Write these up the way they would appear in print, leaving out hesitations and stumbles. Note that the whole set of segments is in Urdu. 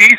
30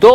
2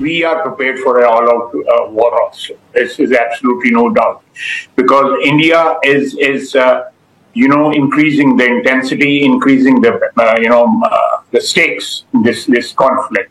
We are prepared for an all out war also. This is absolutely no doubt because India is increasing the intensity, increasing the stakes in this conflict.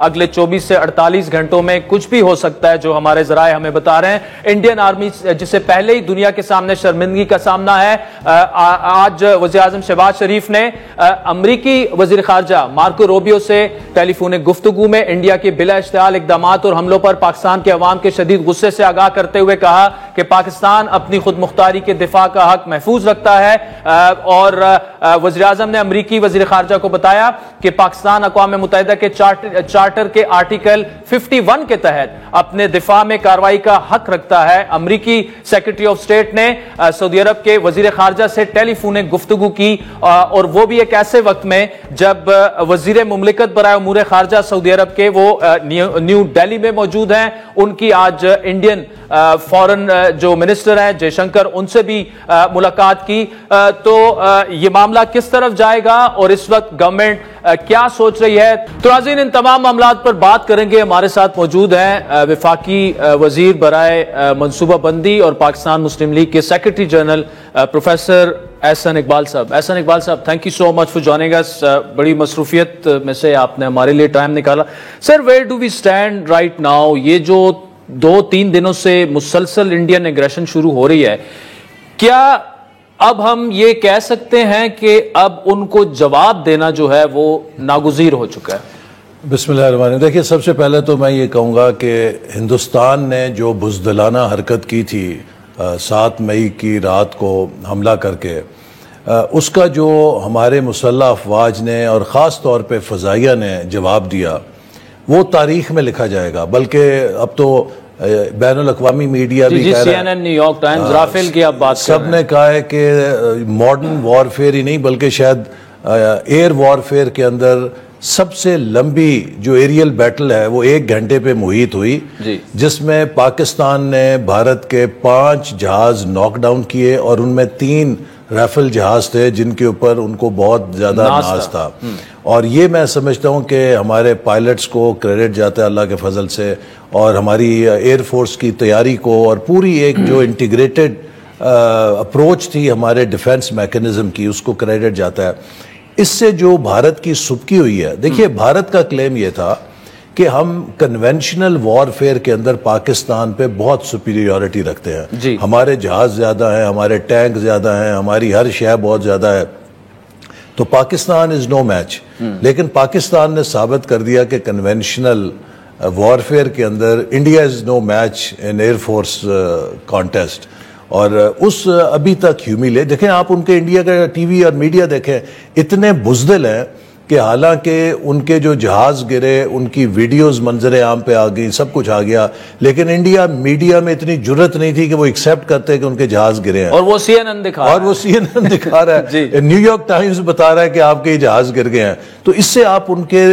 اگلے 24 سے 48 گھنٹوں میں کچھ بھی ہو سکتا ہے، جو ہمارے ذرائع ہمیں بتا رہے ہیں۔ انڈین آرمی جسے پہلے ہی دنیا کے سامنے شرمندگی کا سامنا ہے، آج وزیر اعظم شہباز شریف نے امریکی وزیر خارجہ مارکو روبیو سے ٹیلی فونک گفتگو میں انڈیا کے بلا اشتعال اقدامات اور حملوں پر پاکستان کے عوام کے شدید غصے سے آگاہ کرتے ہوئے کہا کہ پاکستان اپنی خود مختاری کے دفاع کا حق محفوظ رکھتا ہے، اور وزیر اعظم نے امریکی وزیر خارجہ کو بتایا کہ پاکستان اقوام متحدہ کے چارٹر کے آرٹیکل 51 کے تحت اپنے دفاع میں کارروائی کا حق رکھتا ہے۔ امریکی سیکرٹری آف اسٹیٹ نے سعودی عرب کے وزیر خارجہ سے ٹیلی فونک گفتگو کی، اور وہ بھی ایک ایسے وقت میں جب وزیر مملکت برائے امور خارجہ سعودی عرب کے وہ نیو دہلی میں موجود ہیں۔ ان کی آج انڈین فورن جو منسٹر ہیں جے شنکر، ان سے بھی ملاقات کی۔ تو یہ معاملہ کس طرف جائے گا اور اس وقت گورنمنٹ کیا سوچ رہی ہے؟ تو ناظرین، ان تمام معاملات پر بات کریں گے۔ ہمارے ساتھ موجود ہیں وفاقی وزیر برائے منصوبہ بندی اور پاکستان مسلم لیگ کے secretary general professor Ahsan Iqbal صاحب۔ احسن اقبال صاحب، thank you so much for joining us. بڑی مصروفیت میں سے آپ نے ہمارے لیے ٹائم نکالا۔ Sir, where do we stand right now? یہ جو 2-3 دنوں سے مسلسل انڈین ایگریشن شروع ہو رہی ہے، کیا اب ہم یہ کہہ سکتے ہیں کہ اب ان کو جواب دینا جو ہے وہ ناگزیر ہو چکا ہے؟ بسم اللہ الرحمن الرحیم۔ دیکھیے، سب سے پہلے تو میں یہ کہوں گا کہ ہندوستان نے جو بزدلانہ حرکت کی تھی 7 مئی کی رات کو حملہ کر کے، اس کا جو ہمارے مسلح افواج نے اور خاص طور پہ فضائیہ نے جواب دیا، وہ تاریخ میں لکھا جائے گا۔ بلکہ اب تو بین الاقوامی میڈیا بھی کہہ رہا ہے، CNN، new York Times, Rafale کی آپ بات کر رہے ہیں، سب نے کہا ہے کہ ماڈرن وارفیئر ہی نہیں بلکہ شاید ایئر وارفیئر کے اندر سب سے لمبی جو ایریل بیٹل ہے وہ 1 گھنٹے پہ محیط ہوئی، جس میں پاکستان نے بھارت کے 5 جہاز ناک ڈاؤن کیے، اور ان میں 3 رائفل جہاز تھے جن کے اوپر ان کو بہت زیادہ ناز تھا۔ اور یہ میں سمجھتا ہوں کہ ہمارے پائلٹس کو کریڈٹ جاتا ہے اللہ کے فضل سے، اور ہماری ایئر فورس کی تیاری کو، اور پوری ایک جو انٹیگریٹڈ اپروچ تھی ہمارے ڈیفنس میکنزم کی، اس کو کریڈٹ جاتا ہے۔ اس سے جو بھارت کی سبکی ہوئی ہے، دیکھیے بھارت کا کلیم یہ تھا کہ ہم کنونشنل وارفیئر کے اندر پاکستان پہ بہت سپیریورٹی رکھتے ہیں، ہمارے جہاز زیادہ ہیں، ہمارے ٹینک زیادہ ہیں، ہماری ہر شے بہت زیادہ ہے، تو پاکستان از نو میچ۔ لیکن پاکستان نے ثابت کر دیا کہ کنونشنل وارفیئر کے اندر India is no match in air force contest, اور اس ابھی تک ہیومیلیٹ دیکھیں آپ ان کے انڈیا کا ٹی وی اور میڈیا دیکھیں، اتنے بزدل ہیں کہ حالانکہ ان کے جو جہاز گرے ان کی ویڈیوز منظر عام پہ آ گئی، سب کچھ آ گیا، لیکن انڈیا میڈیا میں اتنی جرت نہیں تھی کہ وہ ایکسیپٹ کرتے کہ ان کے جہاز گرے ہیں، اور وہ CNN دکھا رہا ہے نیو یارک ٹائمز بتا رہا ہے کہ آپ کے جہاز گر گئے ہیں۔ تو اس سے آپ ان کے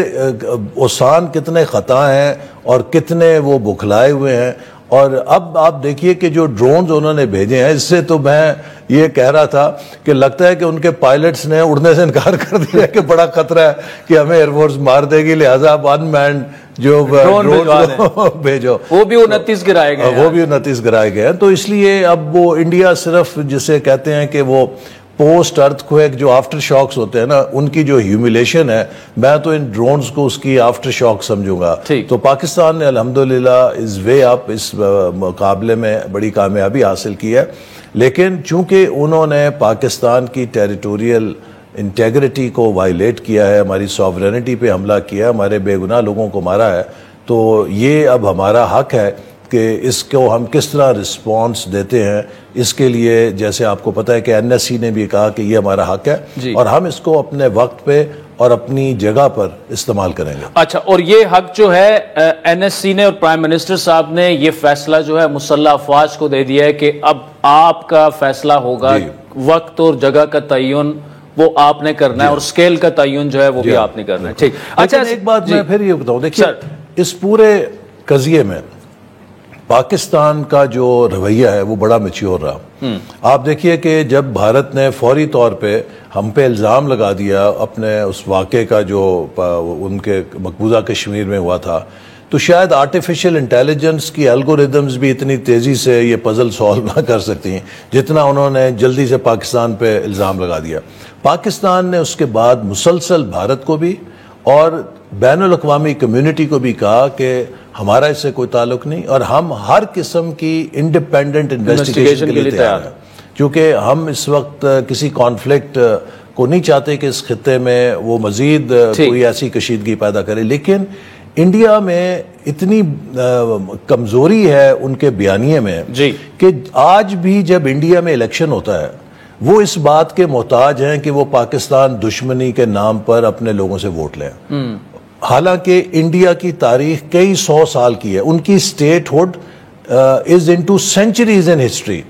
اوسان کتنے خطا ہیں اور کتنے وہ بکھلائے ہوئے ہیں۔ اور اب آپ دیکھیے کہ جو ڈرونز انہوں نے بھیجے ہیں، اس سے تو میں یہ کہہ رہا تھا کہ لگتا ہے کہ ان کے پائلٹس نے اڑنے سے انکار کر دیا کہ بڑا خطرہ ہے کہ ہمیں ایئر فورس مار دے گی، لہٰذا آپ ان مینڈ جو ڈرون بھیجو، وہ بھی 29 گرائے گئے، وہ بھی 29 گرائے گئے ہیں۔ تو اس لیے اب وہ انڈیا صرف جسے کہتے ہیں کہ وہ پوسٹ ارتھ کویک جو آفٹر شاکس ہوتے ہیں نا، ان کی جو ہیومیلیشن ہے، میں تو ان ڈرونز کو اس کی آفٹر شاک سمجھوں گا۔ تو پاکستان نے الحمدللہ از وے اپ، اس مقابلے میں بڑی کامیابی حاصل کی ہے، لیکن چونکہ انہوں نے پاکستان کی ٹیریٹوریل انٹیگریٹی کو وائلیٹ کیا ہے، ہماری سوورینٹی پہ حملہ کیا ہے، ہمارے بے گناہ لوگوں کو مارا ہے، تو یہ اب ہمارا حق ہے کہ اس کو ہم کس طرح رسپانس دیتے ہیں۔ اس کے لیے جیسے آپ کو پتہ ہے کہ NSC نے بھی کہا کہ یہ ہمارا حق ہے، اور ہم اس کو اپنے وقت پہ اور اپنی جگہ پر استعمال کریں گے۔ اچھا، اور یہ حق جو ہے NSC نے اور پرائم منسٹر صاحب نے یہ فیصلہ جو ہے مسلح افواج کو دے دیا ہے کہ اب آپ کا فیصلہ ہوگا، وقت اور جگہ کا تعین وہ آپ نے کرنا ہے، اور سکیل کا تعین جو ہے وہ بھی آپ نے کرنا ہے۔ ٹھیک، اچھا ایک بات میں پھر یہ بتاؤں، دیکھیے اس پورے قضیے میں پاکستان کا جو رویہ ہے وہ بڑا میچیور رہا۔ آپ دیکھیے کہ جب بھارت نے فوری طور پہ ہم پہ الزام لگا دیا اپنے اس واقعے کا جو ان کے مقبوضہ کشمیر میں ہوا تھا، تو شاید آرٹیفیشل انٹیلیجنس کی الگوریدمز بھی اتنی تیزی سے یہ پزل سالو نہ کر سکتی ہیں جتنا انہوں نے جلدی سے پاکستان پہ الزام لگا دیا۔ پاکستان نے اس کے بعد مسلسل بھارت کو بھی اور بین الاقوامی کمیونٹی کو بھی کہا کہ ہمارا اس سے کوئی تعلق نہیں اور ہم ہر قسم کی انڈیپینڈنٹ انویسٹیگیشن کے لیے تیار ہیں، کیونکہ ہم اس وقت کسی کانفلکٹ کو نہیں چاہتے کہ اس خطے میں وہ مزید کوئی ایسی کشیدگی پیدا کرے. لیکن انڈیا میں اتنی کمزوری ہے ان کے بیانیے میں کہ آج بھی جب انڈیا میں الیکشن ہوتا ہے وہ اس بات کے محتاج ہیں کہ وہ پاکستان دشمنی کے نام پر اپنے لوگوں سے ووٹ لیں. حالانکہ انڈیا کی تاریخ کئی 100 سال کی ہے، ان کی statehood is into centuries in history,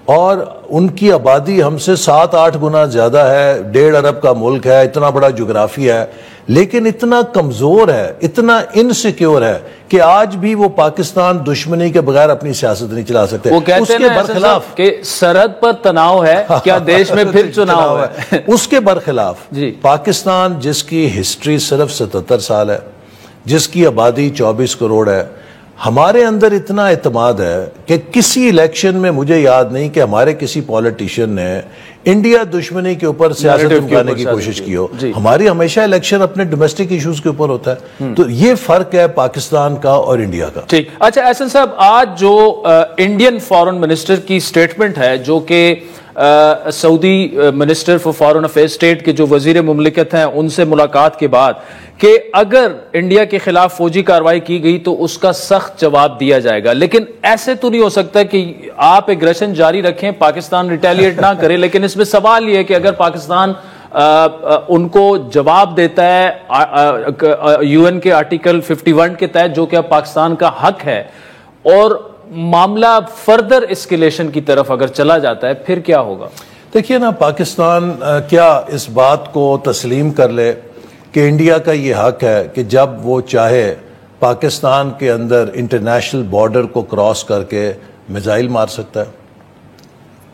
اور ان کی آبادی ہم سے 7-8 گنا زیادہ ہے، 1.5 ارب کا ملک ہے، اتنا بڑا جغرافیہ ہے، لیکن اتنا کمزور ہے، اتنا انسیکیور ہے کہ آج بھی وہ پاکستان دشمنی کے بغیر اپنی سیاست نہیں چلا سکتے. وہ کہتے ہیں برخلاف کہ سرحد پر تناؤ ہے، کیا دیش میں پھر چناؤ ہے؟ اس کے برخلاف پاکستان جس کی ہسٹری صرف 77 سال ہے، جس کی آبادی 24 کروڑ ہے، ہمارے اندر اتنا اعتماد ہے کہ کسی الیکشن میں مجھے یاد نہیں کہ ہمارے کسی پولیٹیشین نے انڈیا دشمنی کے اوپر سیاست چمکانے کی کوشش کی ہو. ہماری ہمیشہ الیکشن اپنے ڈومیسٹک ایشوز کے اوپر ہوتا ہے. تو یہ فرق ہے پاکستان کا اور انڈیا کا. ٹھیک. اچھا احسن صاحب، آج جو انڈین فارن منسٹر کی سٹیٹمنٹ ہے، جو کہ Saudi minister for foreign affairs state کے جو وزیر مملکت ہیں ان سے ملاقات کے بعد، کہ اگر انڈیا کے خلاف فوجی کارروائی کی گئی تو اس کا سخت جواب دیا جائے گا، لیکن ایسے تو نہیں ہو سکتا کہ آپ ایگریشن جاری رکھیں، پاکستان ریٹیلیٹ نہ کرے. لیکن اس میں سوال یہ ہے کہ اگر پاکستان ان کو جواب دیتا ہے یو این کے آرٹیکل 51 کے تحت، جو کہ اب پاکستان کا حق ہے، اور معاملہ فردر اسکیلیشن کی طرف اگر چلا جاتا ہے، پھر کیا ہوگا؟ دیکھیے نا، پاکستان کیا اس بات کو تسلیم کر لے کہ انڈیا کا یہ حق ہے کہ جب وہ چاہے پاکستان کے اندر انٹرنیشنل بارڈر کو کراس کر کے میزائل مار سکتا ہے؟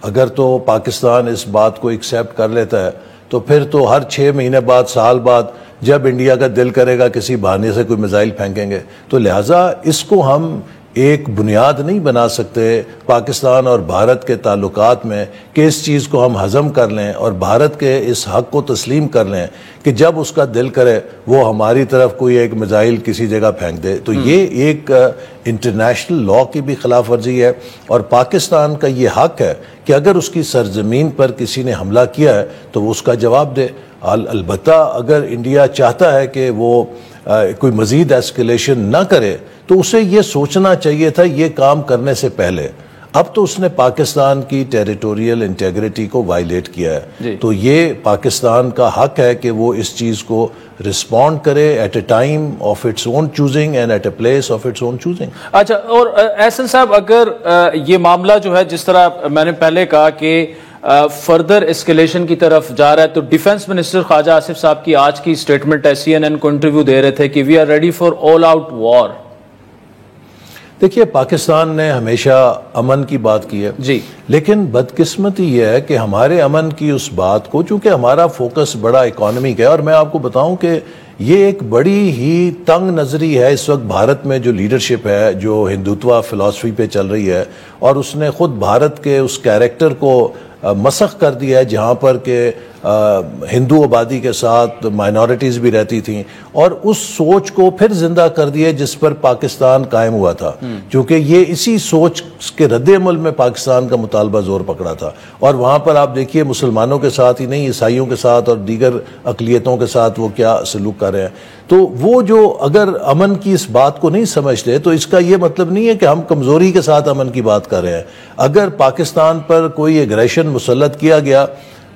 اگر تو پاکستان اس بات کو ایکسیپٹ کر لیتا ہے تو پھر تو ہر 6 مہینے بعد، سال بعد جب انڈیا کا دل کرے گا کسی بہانے سے کوئی میزائل پھینکیں گے. تو لہٰذا اس کو ہم ایک بنیاد نہیں بنا سکتے پاکستان اور بھارت کے تعلقات میں کہ اس چیز کو ہم ہضم کر لیں اور بھارت کے اس حق کو تسلیم کر لیں کہ جب اس کا دل کرے وہ ہماری طرف کوئی ایک میزائل کسی جگہ پھینک دے. تو یہ ایک انٹرنیشنل لا کی بھی خلاف ورزی ہے، اور پاکستان کا یہ حق ہے کہ اگر اس کی سرزمین پر کسی نے حملہ کیا ہے تو وہ اس کا جواب دے. البتہ اگر انڈیا چاہتا ہے کہ وہ کوئی مزید ایسکیلیشن نہ کرے تو اسے یہ سوچنا چاہیے تھا یہ کام کرنے سے پہلے. اب تو اس نے پاکستان کی ٹیریٹوریل انٹیگریٹی کو وائلیٹ کیا ہے. تو یہ پاکستان کا حق ہے کہ وہ اس چیز کو رسپونڈ کرے at a time of its own choosing and at a place of its own choosing. اچھا، اور احسن صاحب، اگر یہ معاملہ جو ہے جس طرح میں نے پہلے کہا کہ فردر اسکیلیشن کی طرف جا رہا ہے، تو ڈیفنس منسٹر خواجہ آصف صاحب کی آج کی سٹیٹمنٹ ہے، CNN کو انٹرویو دے رہے تھے کہ we are ready for all out war. دیکھیے، پاکستان نے ہمیشہ امن کی بات کی ہے جی، لیکن بدقسمتی یہ ہے کہ ہمارے امن کی اس بات کو، چونکہ ہمارا فوکس بڑا اکانومی کا ہے، اور میں آپ کو بتاؤں کہ یہ ایک بڑی ہی تنگ نظری ہے اس وقت بھارت میں جو لیڈرشپ ہے، جو ہندوتوا فلسفی پہ چل رہی ہے، اور اس نے خود بھارت کے اس کیریکٹر کو مسخ کر دیا ہے جہاں پر کہ ہندو آبادی کے ساتھ مائنورٹیز بھی رہتی تھیں، اور اس سوچ کو پھر زندہ کر دیا جس پر پاکستان قائم ہوا تھا. کیونکہ یہ اسی سوچ کے رد عمل میں پاکستان کا مطالبہ زور پکڑا تھا، اور وہاں پر آپ دیکھیے مسلمانوں کے ساتھ ہی نہیں، عیسائیوں کے ساتھ اور دیگر اقلیتوں کے ساتھ وہ کیا سلوک کر رہے ہیں. تو وہ جو اگر امن کی اس بات کو نہیں سمجھتے تو اس کا یہ مطلب نہیں ہے کہ ہم کمزوری کے ساتھ امن کی بات کر رہے ہیں. اگر پاکستان پر کوئی ایگریشن مسلط کیا گیا،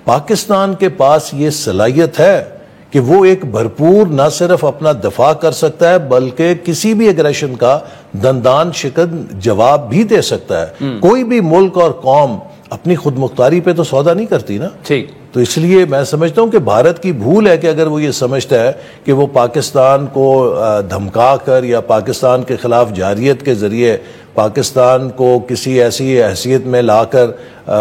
پاکستان کے پاس یہ صلاحیت ہے کہ وہ ایک بھرپور نہ صرف اپنا دفاع کر سکتا ہے بلکہ کسی بھی ایگریشن کا دندان شکن جواب بھی دے سکتا ہے. کوئی بھی ملک اور قوم اپنی خود مختاری پہ تو سودا نہیں کرتی نا. ٹھیک. تو اس لیے میں سمجھتا ہوں کہ بھارت کی بھول ہے کہ اگر وہ یہ سمجھتا ہے کہ وہ پاکستان کو دھمکا کر یا پاکستان کے خلاف جارحیت کے ذریعے پاکستان کو کسی ایسی حیثیت میں لا کر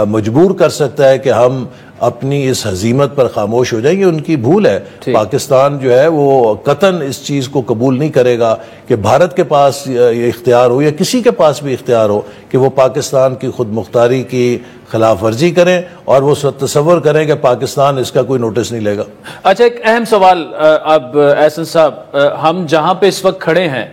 مجبور کر سکتا ہے کہ ہم اپنی اس ہزیمت پر خاموش ہو جائیں. یہ ان کی بھول ہے. پاکستان جو ہے وہ قطعاً اس چیز کو قبول نہیں کرے گا کہ بھارت کے پاس یہ اختیار ہو یا کسی کے پاس بھی اختیار ہو کہ وہ پاکستان کی خود مختاری کی خلاف ورزی کریں اور وہ تصور کریں کہ پاکستان اس کا کوئی نوٹس نہیں لے گا. اچھا ایک اہم سوال اب احسن صاحب، ہم جہاں پہ اس وقت کھڑے ہیں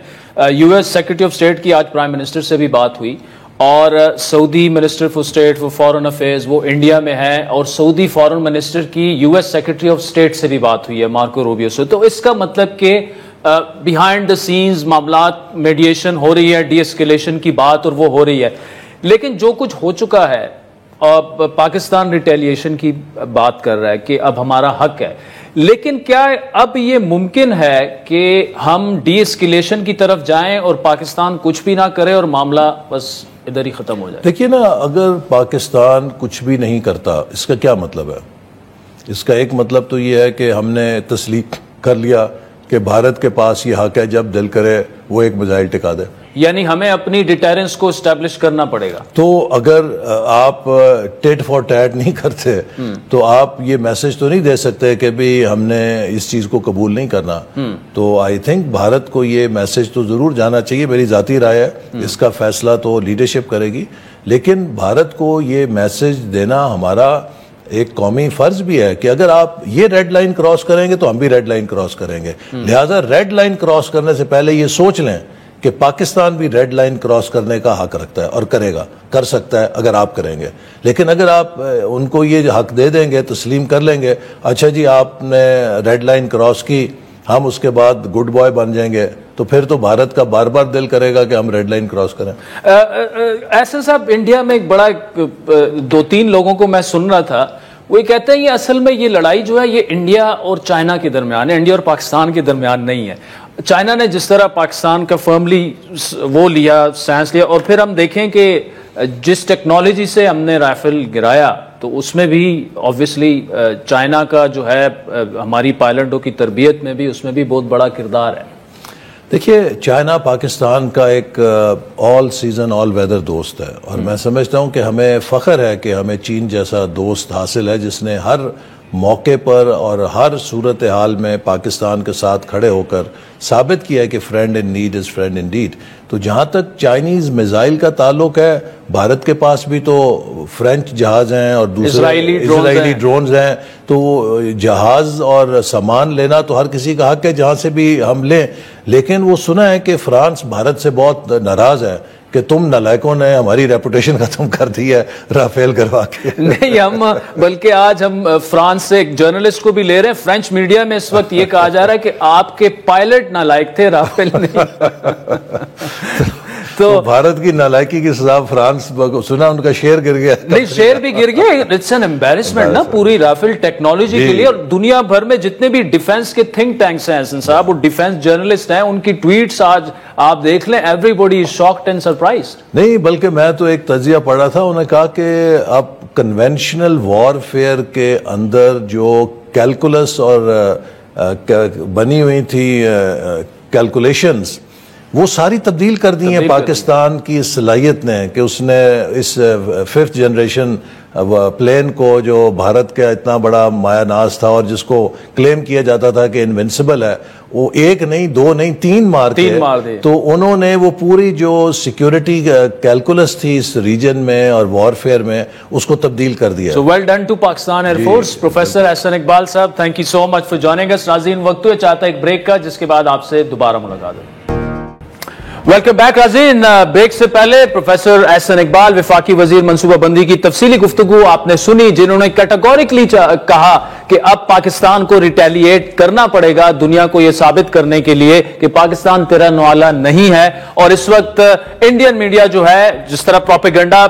U S secretary of state کی آج پرائم منسٹر سے بھی بات ہوئی اور Saudi minister for state for foreign affairs وہ انڈیا میں ہے اور سعودی فارن منسٹر کی U S secretary of state سے بھی بات ہوئی ہے مارکو روبیو سے. تو اس کا مطلب کہ بیہائنڈ دا سینز معاملات میڈیشن ہو رہی ہے، ڈی اسکیلیشن کی بات اور وہ ہو رہی ہے، لیکن جو کچھ ہو چکا ہے اب پاکستان ریٹیلیشن کی بات کر رہا ہے کہ اب ہمارا حق ہے، لیکن کیا اب یہ ممکن ہے کہ ہم ڈی اسکیلیشن کی طرف جائیں اور پاکستان کچھ بھی نہ کرے اور معاملہ بس ادھر ہی ختم ہو جائے؟ دیکھیے نا، اگر پاکستان کچھ بھی نہیں کرتا اس کا کیا مطلب ہے؟ اس کا ایک مطلب تو یہ ہے کہ ہم نے تسلیم کر لیا کہ بھارت کے پاس یہ حق ہے جب دل کرے وہ ایک میزائل ٹکا دے، یعنی ہمیں اپنی ڈیٹرنس کو اسٹیبلش کرنا پڑے گا. تو اگر آپ ٹیٹ فار ٹیٹ نہیں کرتے تو آپ یہ میسج تو نہیں دے سکتے کہ بھی ہم نے اس چیز کو قبول نہیں کرنا. تو آئی تھنک بھارت کو یہ میسج تو ضرور جانا چاہیے، میری ذاتی رائے ہے، اس کا فیصلہ تو لیڈرشپ کرے گی، لیکن بھارت کو یہ میسج دینا ہمارا ایک قومی فرض بھی ہے کہ اگر آپ یہ ریڈ لائن کراس کریں گے تو ہم بھی ریڈ لائن کراس کریں گے. لہٰذا ریڈ لائن کراس کرنے سے پہلے یہ سوچ لیں کہ پاکستان بھی ریڈ لائن کراس کرنے کا حق رکھتا ہے اور کرے گا، کر سکتا ہے اگر آپ کریں گے. لیکن اگر آپ ان کو یہ حق دے دیں گے، تسلیم کر لیں گے، اچھا جی آپ نے ریڈ لائن کراس کی، ہم اس کے بعد گڈ بوائے بن جائیں گے، تو پھر تو بھارت کا بار بار دل کرے گا کہ ہم ریڈ لائن کراس کریں. احسن صاحب، انڈیا میں ایک بڑا 2-3 لوگوں کو میں سن رہا تھا، وہ کہتے ہیں یہ اصل میں یہ لڑائی جو ہے یہ انڈیا اور چائنا کے درمیان ہے، انڈیا اور پاکستان کے درمیان نہیں ہے. چائنا نے جس طرح پاکستان کا فرملی وہ لیا، سائنس لیا، اور پھر ہم دیکھیں کہ جس ٹیکنالوجی سے ہم نے رائفل گرایا تو اس میں بھی آبویسلی چائنا کا جو ہے ہماری پائلٹوں کی تربیت میں بھی اس میں بھی بہت بڑا کردار ہے. دیکھیے، چائنا پاکستان کا ایک آل سیزن آل ویدر دوست ہے، اور میں سمجھتا ہوں کہ ہمیں فخر ہے کہ ہمیں چین جیسا دوست حاصل ہے جس نے ہر موقع پر اور ہر صورتحال میں پاکستان کے ساتھ کھڑے ہو کر ثابت کیا ہے کہ friend in need is friend in deed. تو جہاں تک چائنیز میزائل کا تعلق ہے، بھارت کے پاس بھی تو فرینچ جہاز ہیں اور دوسرے اسرائیلی ڈرونز ہیں، تو جہاز اور سامان لینا تو ہر کسی کا حق ہے جہاں سے بھی ہم لیں. لیکن وہ سنا ہے کہ فرانس بھارت سے بہت ناراض ہے کہ تم نالائکوں نے ہماری ریپوٹیشن ختم کر دی ہے رافیل کروا کے. نہیں، ہم بلکہ آج ہم فرانس سے ایک جرنلسٹ کو بھی لے رہے ہیں. فرینچ میڈیا میں اس وقت یہ کہا جا رہا ہے کہ آپ کے پائلٹ نالائق تھے، رافیل نہیں. تو بھارت کی نالائکی کی سزا فرانس سنا ان کا شیئر گر گیا. نہیں، شیئر بھی گر گیا. اٹس این امبیرسمنٹ نا پوری رافیل ٹیکنالوجی کے لیے. اور دنیا بھر میں جتنے بھی ڈیفنس کے تھنک ٹینکس ہیں حسن صاحب، وہ ڈیفنس جرنلسٹ ہیں، ان کی ٹویٹس آج آپ دیکھ لیں، every body is shocked and surprised. نہیں، بلکہ میں تو ایک تجزیہ پڑھ رہا تھا، انہوں نے کہا کہ اب کنونشنل وار فیئر کے اندر جو کیلکولس اور بنی ہوئی تھی کیلکولیشنز، وہ ساری تبدیل کر دی ہیں پاکستان کی صلاحیت نے، کہ اس نے اس 5th جنریشن پلین کو جو بھارت کا اتنا بڑا مایہ ناز تھا اور جس کو کلیم کیا جاتا تھا کہ انوینسیبل ہے، وہ 1 نہیں 2 نہیں 3 مار کے، تو انہوں نے وہ پوری جو سیکیورٹی کیلکولس تھی اس ریجن میں اور وار فیئر میں اس کو تبدیل کر دیا. So well done to Pakistan Air Force. Professor Ahsan Iqbal صاحب، thank you so much for joining us. ناظرین، وقت ہوئے چاہتا ہے ایک بریک کا، جس کے بعد آپ سے دوبارہ ملاقات ہو. ویلکم بیک ناظرین. بریک سے پہلے پروفیسر احسن اقبال وفاقی وزیر منصوبہ بندی کی تفصیلی گفتگو آپ نے سنی، جنہوں نے کیٹیگوریکلی کہا کہ اب پاکستان کو ریٹیلیٹ کرنا پڑے گا دنیا کو یہ ثابت کرنے کے لیے کہ پاکستان تیرا نوالا نہیں ہے. اور اس وقت انڈین میڈیا جو ہے جس طرح پروپیگنڈا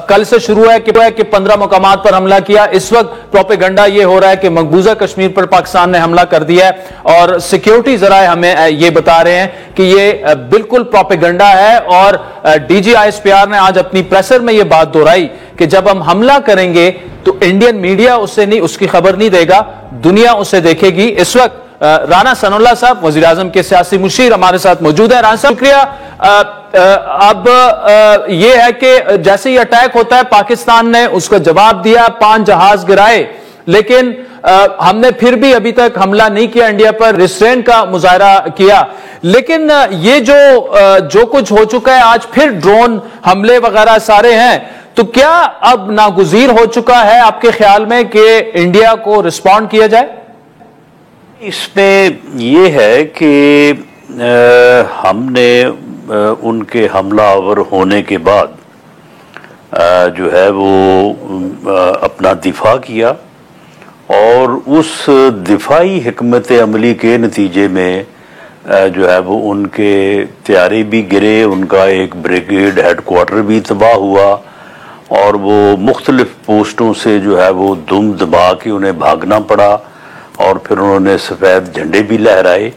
کل سے شروع ہے کہ 15 مقامات پر حملہ کیا، اس وقت پروپیگنڈا یہ ہو رہا ہے کہ مقبوضہ کشمیر پر پاکستان نے حملہ کر دیا ہے. اور سیکیورٹی ذرائع ہمیں یہ بتا رہے ہیں کہ یہ بالکل پروپیگنڈا ہے. اور D G I S P R نے آج اپنی پریسر میں یہ بات دہرائی کہ جب ہم حملہ کریں گے تو انڈین میڈیا اسے نہیں، اس کی خبر نہیں دے گا، دنیا اسے دیکھے گی. اس وقت رانا ثناء اللہ صاحب وزیر اعظم کے سیاسی مشیر ہمارے ساتھ موجود ہیں. رانا صاحب شکریہ. اب یہ ہے کہ جیسے یہ اٹیک ہوتا ہے پاکستان نے اس کا جواب دیا، 5 جہاز گرائے، لیکن ہم نے پھر بھی ابھی تک حملہ نہیں کیا، انڈیا پر ریسٹرینٹ کا مظاہرہ کیا. لیکن یہ جو کچھ ہو چکا ہے، آج پھر ڈرون حملے وغیرہ سارے ہیں، تو کیا اب ناگزیر ہو چکا ہے آپ کے خیال میں کہ انڈیا کو رسپونڈ کیا جائے؟ اس میں یہ ہے کہ ہم نے ان کے حملہ آور ہونے کے بعد جو ہے وہ اپنا دفاع کیا، اور اس دفاعی حکمت عملی کے نتیجے میں جو ہے وہ ان کے طیارے بھی گرے، ان کا ایک بریگیڈ ہیڈ کوارٹر بھی تباہ ہوا، اور وہ مختلف پوسٹوں سے جو ہے وہ دم دبا کے انہیں بھاگنا پڑا، اور پھر انہوں نے سفید جھنڈے بھی لہرائے۔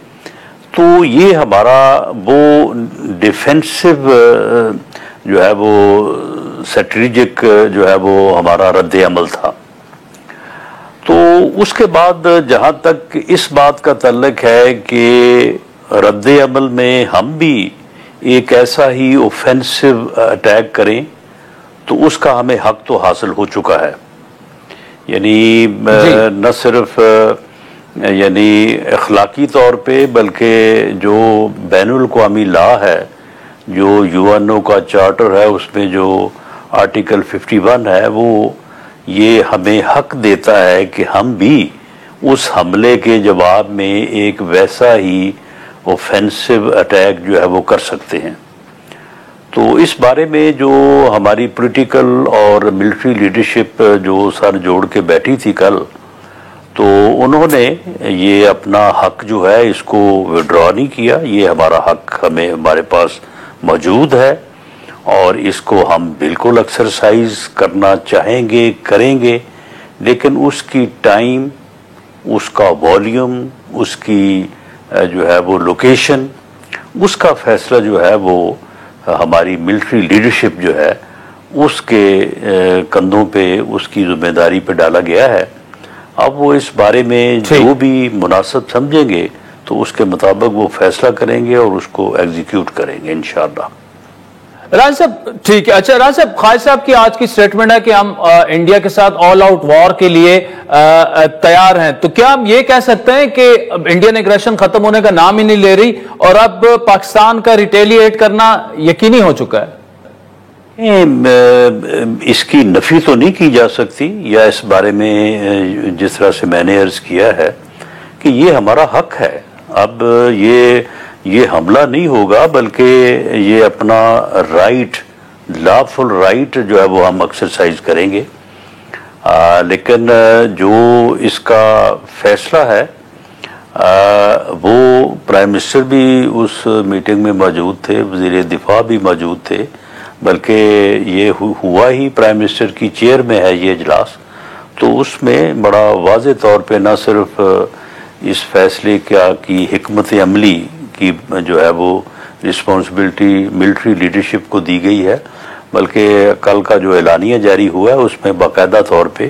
تو یہ ہمارا وہ ڈیفینسو جو ہے وہ اسٹریٹجک جو ہے وہ ہمارا رد عمل تھا۔ تو اس کے بعد جہاں تک اس بات کا تعلق ہے کہ رد عمل میں ہم بھی ایک ایسا ہی اوفینسو اٹیک کریں، تو اس کا ہمیں حق تو حاصل ہو چکا ہے۔ یعنی نہ صرف یعنی اخلاقی طور پہ، بلکہ جو بین الاقوامی لا ہے، جو UN کا چارٹر ہے، اس میں جو آرٹیکل 51 ہے، وہ یہ ہمیں حق دیتا ہے کہ ہم بھی اس حملے کے جواب میں ایک ویسا ہی اوفینسو اٹیک جو ہے وہ کر سکتے ہیں۔ تو اس بارے میں جو ہماری پولیٹیکل اور ملٹری لیڈرشپ جو سر جوڑ کے بیٹھی تھی کل، تو انہوں نے یہ اپنا حق جو ہے اس کو وڈرا نہیں کیا۔ یہ ہمارا حق ہمارے پاس موجود ہے، اور اس کو ہم بالکل ایکسرسائز کرنا چاہیں گے، کریں گے، لیکن اس کی ٹائم، اس کا والیوم، اس کی جو ہے وہ لوکیشن، اس کا فیصلہ جو ہے وہ ہماری ملٹری لیڈرشپ جو ہے اس کے کندھوں پہ، اس کی ذمہ داری پہ ڈالا گیا ہے۔ اب وہ اس بارے میں جو بھی مناسب سمجھیں گے تو اس کے مطابق وہ فیصلہ کریں گے اور اس کو ایگزیکیوٹ کریں گے انشاءاللہ۔ راج صاحب ٹھیک ہے، اچھا راج صاحب، خالد صاحب کی آج کی سٹیٹمنٹ ہے کہ ہم انڈیا کے ساتھ آل آؤٹ وار کے لیے تیار ہیں، تو کیا ہم یہ کہہ سکتے ہیں کہ انڈین ایگریشن ختم ہونے کا نام ہی نہیں لے رہی اور اب پاکستان کا ریٹیلیٹ کرنا یقینی ہو چکا ہے؟ اس کی نفی تو نہیں کی جا سکتی، یا اس بارے میں جس طرح سے میں نے عرض کیا ہے کہ یہ ہمارا حق ہے۔ اب یہ حملہ نہیں ہوگا، بلکہ یہ اپنا رائٹ، لافل رائٹ جو ہے وہ ہم ایکسرسائز کریں گے۔ لیکن جو اس کا فیصلہ ہے، وہ پرائم منسٹر بھی اس میٹنگ میں موجود تھے، وزیر دفاع بھی موجود تھے، بلکہ یہ ہوا ہی پرائم منسٹر کی چیئر میں ہے یہ اجلاس۔ تو اس میں بڑا واضح طور پہ نہ صرف اس فیصلے کی حکمت عملی کی جو ہے وہ رسپانسبلٹی ملٹری لیڈرشپ کو دی گئی ہے، بلکہ کل کا جو اعلانیہ جاری ہوا ہے اس میں باقاعدہ طور پہ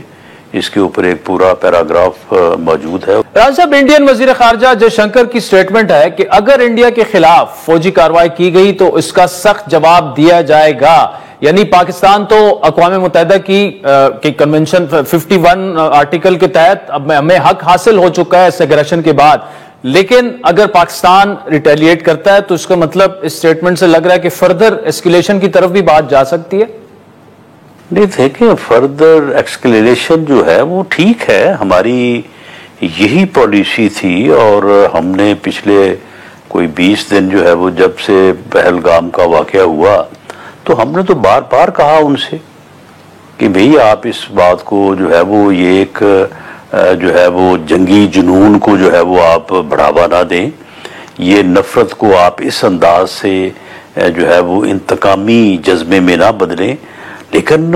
اس کے اوپر ایک پورا پیراگراف موجود ہے۔ راج صاحب، انڈین وزیر خارجہ جے شنکر کی سٹیٹمنٹ ہے کہ اگر انڈیا کے خلاف فوجی کارروائی کی گئی تو اس کا سخت جواب دیا جائے گا۔ یعنی پاکستان تو اقوام متحدہ کی کنونشن 51 آرٹیکل کے تحت اب ہمیں حق حاصل ہو چکا ہے اس ایگریشن کے بعد، لیکن اگر پاکستان ریٹیلیٹ کرتا ہے تو اس کا مطلب اس سٹیٹمنٹ سے لگ رہا ہے کہ فردر ایسکیلیشن کی طرف بھی بات جا سکتی ہے۔ نہیں، دیکھیں، فردر ایکسکلیریشن جو ہے وہ ٹھیک ہے، ہماری یہی پالیسی تھی، اور ہم نے پچھلے کوئی 20 دن جو ہے وہ جب سے پہلگام کا واقعہ ہوا تو ہم نے تو بار بار کہا ان سے کہ بھئی آپ اس بات کو جو ہے وہ یہ ایک جو ہے وہ جنگی جنون کو جو ہے وہ آپ بڑھاوا نہ دیں، یہ نفرت کو آپ اس انداز سے جو ہے وہ انتقامی جذبے میں نہ بدلیں۔ لیکن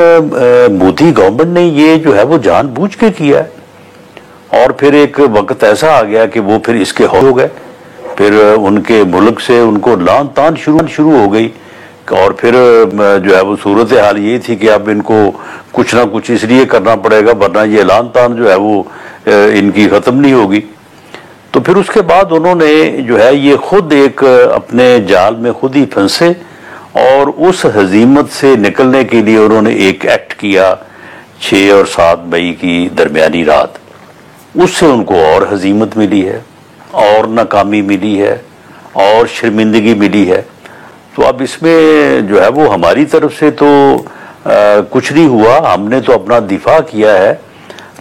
مودی گورنمنٹ نے یہ جو ہے وہ جان بوجھ کے کیا ہے، اور پھر ایک وقت ایسا آ گیا کہ وہ پھر اس کے ہو گئے، پھر ان کے ملک سے ان کو لان تان شروع ہو گئی، اور پھر جو ہے وہ صورتحال یہ تھی کہ اب ان کو کچھ نہ کچھ اس لیے کرنا پڑے گا ورنہ یہ لان تان جو ہے وہ ان کی ختم نہیں ہوگی۔ تو پھر اس کے بعد انہوں نے جو ہے یہ خود ایک اپنے جال میں خود ہی پھنسے، اور اس ہزیمت سے نکلنے کے لیے انہوں نے ایک ایکٹ کیا 6 اور 7 مئی کی درمیانی رات۔ اس سے ان کو اور ہزیمت ملی ہے، اور ناکامی ملی ہے، اور شرمندگی ملی ہے۔ تو اب اس میں جو ہے وہ ہماری طرف سے تو کچھ نہیں ہوا، ہم نے تو اپنا دفاع کیا ہے،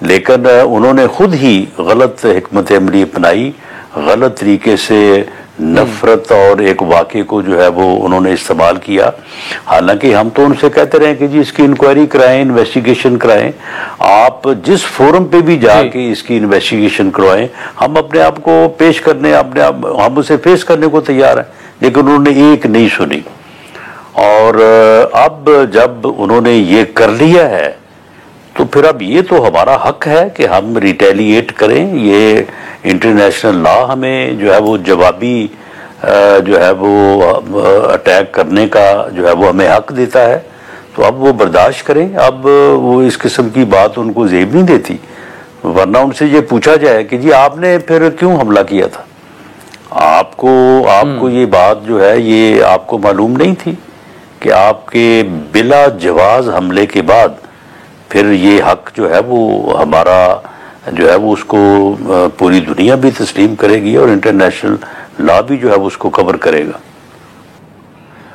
لیکن انہوں نے خود ہی غلط حکمت عملی اپنائی، غلط طریقے سے نفرت اور ایک واقعے کو جو ہے وہ انہوں نے استعمال کیا۔ حالانکہ ہم تو ان سے کہتے رہے کہ جی اس کی انکوائری کرائیں، انویسٹیگیشن کرائیں، آپ جس فورم پہ بھی جا کے اس کی انویسٹیگیشن کروائیں، ہم اپنے آپ کو پیش کرنے، ہم اسے فیس کرنے کو تیار ہیں، لیکن انہوں نے ایک نہیں سنی۔ اور اب جب انہوں نے یہ کر لیا ہے تو پھر اب یہ تو ہمارا حق ہے کہ ہم ریٹیلیٹ کریں، یہ انٹرنیشنل لا ہمیں جو ہے وہ جوابی جو ہے وہ اٹیک کرنے کا جو ہے وہ ہمیں حق دیتا ہے، تو اب وہ برداشت کریں۔ اب وہ اس قسم کی بات ان کو زیب نہیں دیتی، ورنہ ان سے یہ پوچھا جائے کہ جی آپ نے پھر کیوں حملہ کیا تھا، آپ کو یہ بات جو ہے یہ آپ کو معلوم نہیں تھی کہ آپ کے بلا جواز حملے کے بعد پھر یہ حق جو ہے وہ ہمارا جو ہے وہ اس کو پوری دنیا بھی تسلیم کرے گی اور انٹرنیشنل لا بھی جو ہے وہ اس کو کور کرے گا۔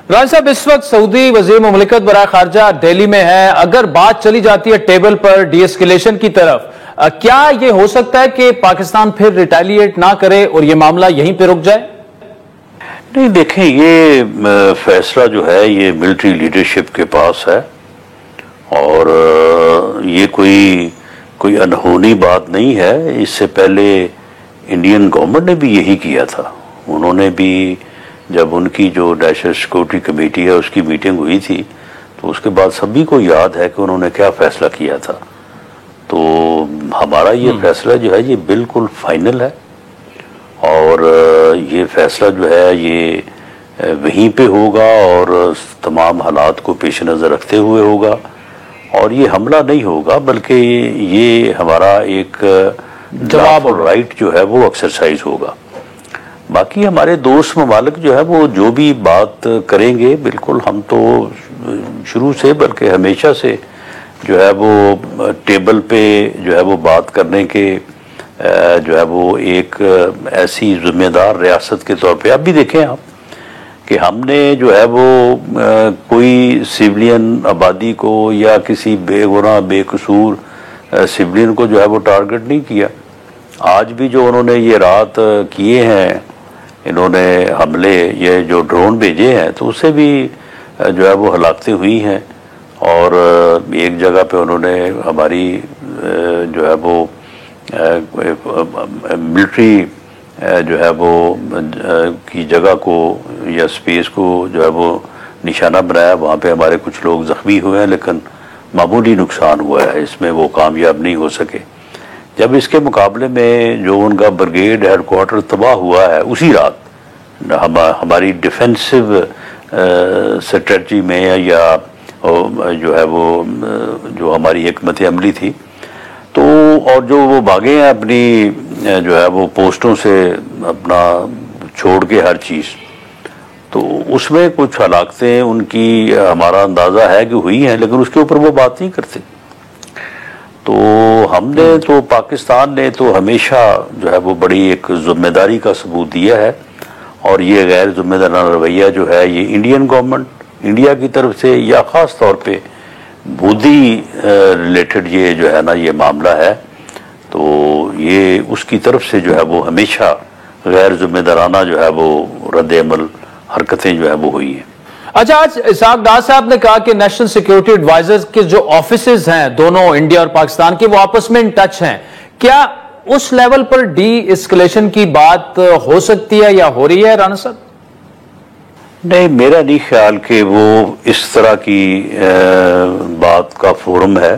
رانا صاحب، اس وقت سعودی وزیر مملکت برائے خارجہ دہلی میں ہے، اگر بات چلی جاتی ہے ٹیبل پر ڈی اسکیلیشن کی طرف، کیا یہ ہو سکتا ہے کہ پاکستان پھر ریٹیلیٹ نہ کرے اور یہ معاملہ یہیں پہ رک جائے؟ نہیں، دیکھیں یہ فیصلہ جو ہے یہ ملٹری لیڈرشپ کے پاس ہے، اور یہ کوئی انہونی بات نہیں ہے۔ اس سے پہلے انڈین گورنمنٹ نے بھی یہی کیا تھا، انہوں نے بھی جب ان کی جو نیشنل سیکورٹی کمیٹی ہے اس کی میٹنگ ہوئی تھی تو اس کے بعد سبھی کو یاد ہے کہ انہوں نے کیا فیصلہ کیا تھا۔ تو ہمارا یہ فیصلہ جو ہے یہ بالکل فائنل ہے، اور یہ فیصلہ جو ہے یہ وہیں پہ ہوگا اور تمام حالات کو پیش نظر رکھتے ہوئے ہوگا، اور یہ حملہ نہیں ہوگا بلکہ یہ ہمارا ایک جواب اور رائٹ جو ہے وہ ایکسرسائز ہوگا۔ باقی ہمارے دوست ممالک جو ہے وہ جو بھی بات کریں گے، بالکل ہم تو شروع سے بلکہ ہمیشہ سے جو ہے وہ ٹیبل پہ جو ہے وہ بات کرنے کے جو ہے وہ ایک ایسی ذمہ دار ریاست کے طور پہ، اب بھی دیکھیں آپ کہ ہم نے جو ہے وہ کوئی سیولین آبادی کو یا کسی بے گناہ بے قصور سیولین کو جو ہے وہ ٹارگٹ نہیں کیا۔ آج بھی جو انہوں نے یہ رات کیے ہیں، انہوں نے حملے، یہ جو ڈرون بھیجے ہیں، تو اس سے بھی جو ہے وہ ہلاکتیں ہوئی ہیں، اور ایک جگہ پہ انہوں نے ہماری جو ہے وہ ملٹری جو ہے وہ کی جگہ کو یا سپیس کو جو ہے وہ نشانہ بنایا، وہاں پہ ہمارے کچھ لوگ زخمی ہوئے ہیں، لیکن معمولی نقصان ہوا ہے، اس میں وہ کامیاب نہیں ہو سکے۔ جب اس کے مقابلے میں جو ان کا برگیڈ ہیڈ کوارٹر تباہ ہوا ہے، اسی رات ہماری ڈیفینسو اسٹریٹجی میں یا جو ہے وہ جو ہماری حکمت عملی تھی، تو اور جو وہ بھاگے ہیں اپنی جو ہے وہ پوسٹوں سے اپنا چھوڑ کے ہر چیز، تو اس میں کچھ ہلاکتیں ان کی ہمارا اندازہ ہے کہ ہوئی ہیں، لیکن اس کے اوپر وہ بات نہیں کرتے۔ تو ہم نے تو پاکستان نے تو ہمیشہ جو ہے وہ بڑی ایک ذمہ داری کا ثبوت دیا ہے، اور یہ غیر ذمہ دارانہ رویہ جو ہے یہ انڈین گورنمنٹ انڈیا کی طرف سے یا خاص طور پہ بودھی ریلیٹڈ یہ جو ہے نا یہ معاملہ ہے، تو یہ اس کی طرف سے جو ہے وہ ہمیشہ غیر ذمہ دارانہ جو ہے وہ رد عمل حرکتیں جو ہے وہ ہوئی ہیں۔ اچھا، آج اسحاق ڈار صاحب نے کہا کہ نیشنل سیکیورٹی ایڈوائزر کے جو آفیسز ہیں دونوں انڈیا اور پاکستان کے، وہ آپس میں ان ٹچ ہیں، کیا اس لیول پر ڈی اسکلیشن کی بات ہو سکتی ہے یا ہو رہی ہے رانا صاحب؟ نہیں، میرا نہیں خیال کہ وہ اس طرح کی بات کا فورم ہے۔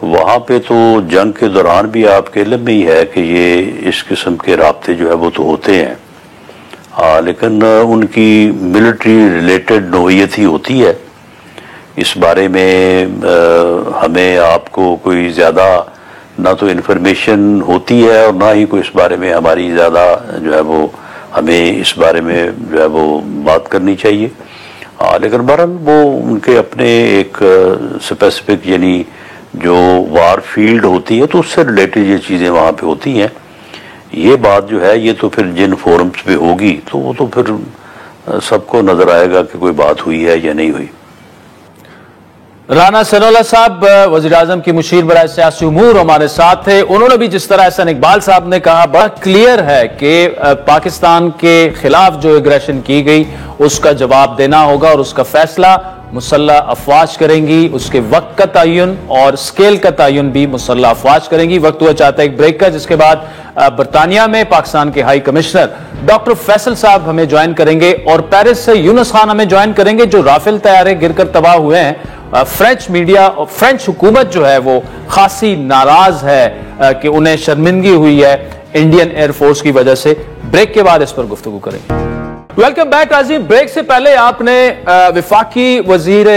وہاں پہ تو جنگ کے دوران بھی آپ کے علم میں ہی ہے کہ یہ اس قسم کے رابطے جو ہے وہ تو ہوتے ہیں، لیکن ان کی ملٹری ریلیٹڈ نوعیت ہی ہوتی ہے۔ اس بارے میں ہمیں آپ کو کوئی زیادہ نہ تو انفارمیشن ہوتی ہے اور نہ ہی کوئی اس بارے میں ہماری زیادہ جو ہے وہ ہمیں اس بارے میں جو ہے وہ بات کرنی چاہیے، لیکن بہرحال وہ ان کے اپنے ایک اسپیسیفک یعنی جو وار فیلڈ ہوتی ہے تو اس سے ریلیٹڈ یہ چیزیں وہاں پہ ہوتی ہیں۔ یہ بات جو ہے یہ تو پھر جن فورمز پہ ہوگی تو وہ تو پھر سب کو نظر آئے گا کہ کوئی بات ہوئی ہے یا نہیں ہوئی۔ رانا ثناءاللہ صاحب وزیر اعظم کی مشیر برائے سیاسی امور ہمارے ساتھ تھے. انہوں نے بھی جس طرح احسن اقبال صاحب نے کہا بڑا کلیئر ہے کہ پاکستان کے خلاف جو ایگریشن کی گئی اس کا جواب دینا ہوگا اور اس کا فیصلہ مسلح افواج کریں گی. اس کے وقت کا تعین اور سکیل کا تعین بھی مسلح افواج کریں گی. وقت ہوا چاہتا ہے ایک بریک کا, جس کے بعد برطانیہ میں پاکستان کے ہائی کمشنر ڈاکٹر فیصل صاحب ہمیں جوائن کریں گے, اور پیرس سے یونس خان ہمیں جوائن کریں گے جو رافیل طیارے گر کر تباہ ہوئے ہیں. فرینچ میڈیا اور فرینچ حکومت جو ہے وہ خاصی ناراض ہے کہ انہیں شرمندگی ہوئی ہے انڈین ایئر فورس کی وجہ سے. بریک کے بعد اس پر گفتگو کریں گے. ویلکم بیک عظیم. بریک سے پہلے آپ نے وفاقی وزیر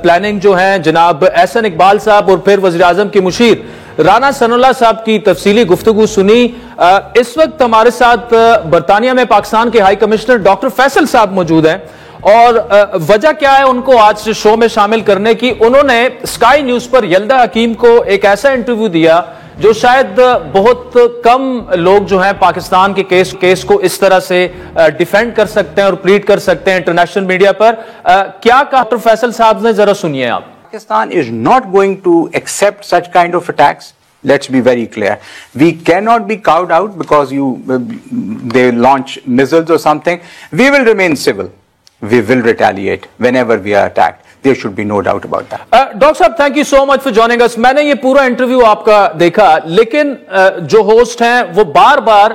پلاننگ جو ہیں جناب احسن اقبال صاحب اور پھر وزیر اعظم کے مشیر رانا ثناءاللہ صاحب کی تفصیلی گفتگو سنی. اس وقت ہمارے ساتھ برطانیہ میں پاکستان کے ہائی کمشنر ڈاکٹر فیصل صاحب موجود ہیں, اور وجہ کیا ہے ان کو آج شو میں شامل کرنے کی. انہوں نے اسکائی نیوز پر یلدا حکیم کو ایک ایسا انٹرویو دیا جو شاید بہت کم لوگ جو ہیں پاکستان کے کیس کو اس طرح سے ڈیفینڈ کر سکتے ہیں اور پلیڈ کر سکتے ہیں انٹرنیشنل میڈیا پر. کیا کہا ڈاکٹر فیصل صاحب نے, ذرا سنیے آپ. Pakistan is not going to accept such kind of attacks. Let's be very clear. We cannot be cowed out because they launch missiles or something. We will remain civil. We will retaliate whenever we are attacked. There should be no doubt about that. Doctor صاحب thank you so much for joining us. میں نے یہ پورا انٹرویو آپ کا دیکھا, لیکن جو ہوسٹ ہیں وہ بار بار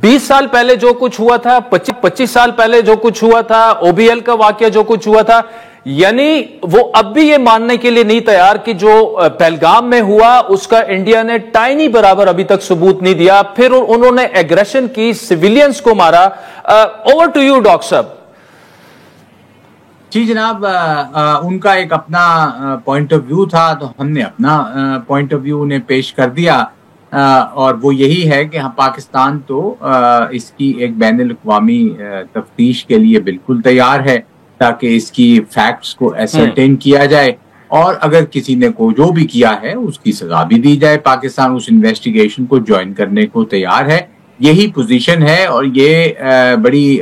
20 سال پہلے جو کچھ ہوا تھا, 25 سال پہلے جو کچھ ہوا تھا, OBL کا واقعہ جو کچھ ہوا تھا, یعنی وہ اب بھی یہ ماننے کے لیے نہیں تیار کہ جو پہلگام میں ہوا اس کا انڈیا نے ٹائنی برابر ابھی تک ثبوت نہیں دیا. پھر انہوں نے ایگریشن کی, سویلینز کو مارا. اوور ٹو یو ڈاکٹر صاحب. جی جناب, ان کا ایک اپنا پوائنٹ آف ویو تھا تو ہم نے اپنا پوائنٹ آف ویو انہیں پیش کر دیا, اور وہ یہی ہے کہ پاکستان تو اس کی ایک بین الاقوامی تفتیش کے لیے بالکل تیار ہے تاکہ اس کی فیکٹس کو ایسرٹین کیا جائے, اور اگر کسی نے کو جو بھی کیا ہے اس کی سزا بھی دی جائے. پاکستان اس انویسٹیگیشن کو جوائن کرنے کو تیار ہے. یہی پوزیشن ہے اور یہ بڑی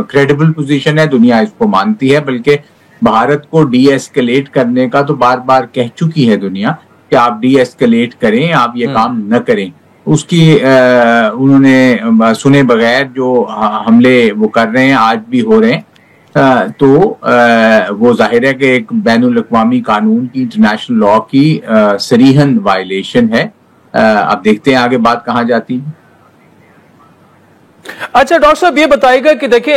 کریڈیبل پوزیشن ہے, دنیا اس کو مانتی ہے. بلکہ بھارت کو ڈی ایسکیلیٹ کرنے کا تو بار بار کہہ چکی ہے دنیا کہ آپ ڈی ایسکیلیٹ کریں, آپ یہ کام نہ کریں. اس کی انہوں نے سنے بغیر جو حملے وہ کر رہے ہیں, آج بھی ہو رہے ہیں, تو وہ ظاہر ہے کہ ایک بین الاقوامی قانون کی, انٹرنیشنل لا کی صریحاً وائلیشن ہے. اب دیکھتے ہیں آگے بات کہاں جاتی ہے. اچھا ڈاکٹر صاحب یہ بتائیے گا کہ دیکھیں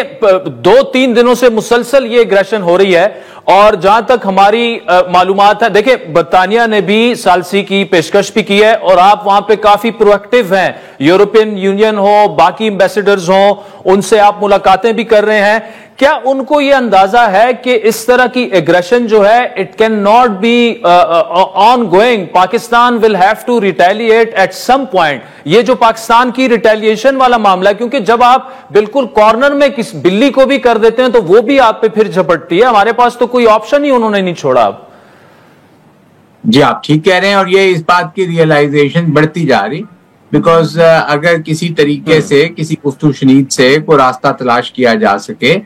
2-3 دنوں سے مسلسل یہ ایگریشن ہو رہی ہے, اور جہاں تک ہماری معلومات ہے, دیکھیں برطانیہ نے بھی ثالثی کی پیشکش بھی کی ہے, اور آپ وہاں پہ کافی پرویکٹیو ہیں. یورپین یونین ہو, باقی ایمبیسڈرز ہوں, ان سے آپ ملاقاتیں بھی کر رہے ہیں. کیا ان کو یہ اندازہ ہے کہ اس طرح کی ایگریشن جو ہے it can not be ongoing, Pakistan will have to retaliate at some point. یہ جو پاکستان کی ریٹیلیشن والا معاملہ ہے, کیونکہ جب آپ بالکل کارنر میں کس بلی کو بھی کر دیتے ہیں تو وہ بھی آپ پہ پھر جھپٹتی ہے. ہمارے پاس تو کوئی آپشن ہی انہوں نے نہیں چھوڑا. اب جی آپ ٹھیک کہہ رہے ہیں, اور یہ اس بات کی ریئلائزیشن بڑھتی جا رہی, بیکاز اگر کسی طریقے سے کسی گفت و شنید سے کوئی راستہ تلاش کیا جا سکے,